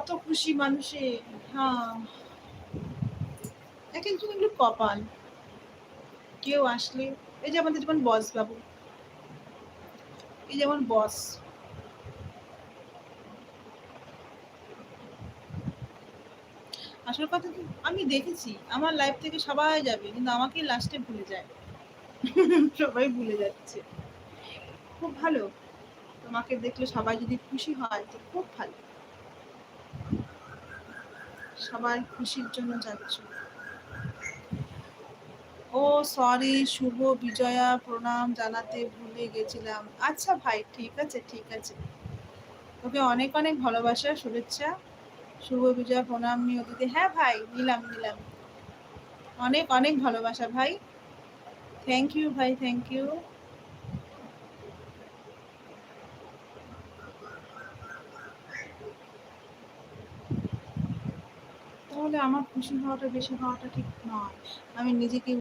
কত খুশি মানুষে। হ্যাঁ, এক একজন এগুলো কপাল। কেউ আসলে, এই যে আমাদের যেমন বস বাবু, এই যেমন বস, আসল কথা কি, আমি দেখেছি আমার লাইফ থেকে সবাই যাবে কিন্তু আমাকেই লাস্টে ভুলে যায়। সবাই ভুলে যাচ্ছে। খুব ভালো, তোমাকে দেখলে সবাই যদি খুশি হয় তো খুব ভালো। সবাই খুশির জন্য যাচ্ছ। ও সরি শুভ বিজয়া, প্রণাম জানাতে ভুলে গেছিলাম। আচ্ছা ভাই, ঠিক আছে ঠিক আছে। তোকে অনেক অনেক ভালোবাসা, শুভেচ্ছা। শুভ বিজয়া প্রণাম নিয়ে দিতে, হ্যাঁ ভাই, নিলাম নিলাম। অনেক অনেক ভালোবাসা ভাই। থ্যাংক ইউ ভাই, থ্যাংক ইউ। তাহলে আমার খুশি হওয়াটা বেশি হওয়াটা ঠিক নয়। আমি নিজেকে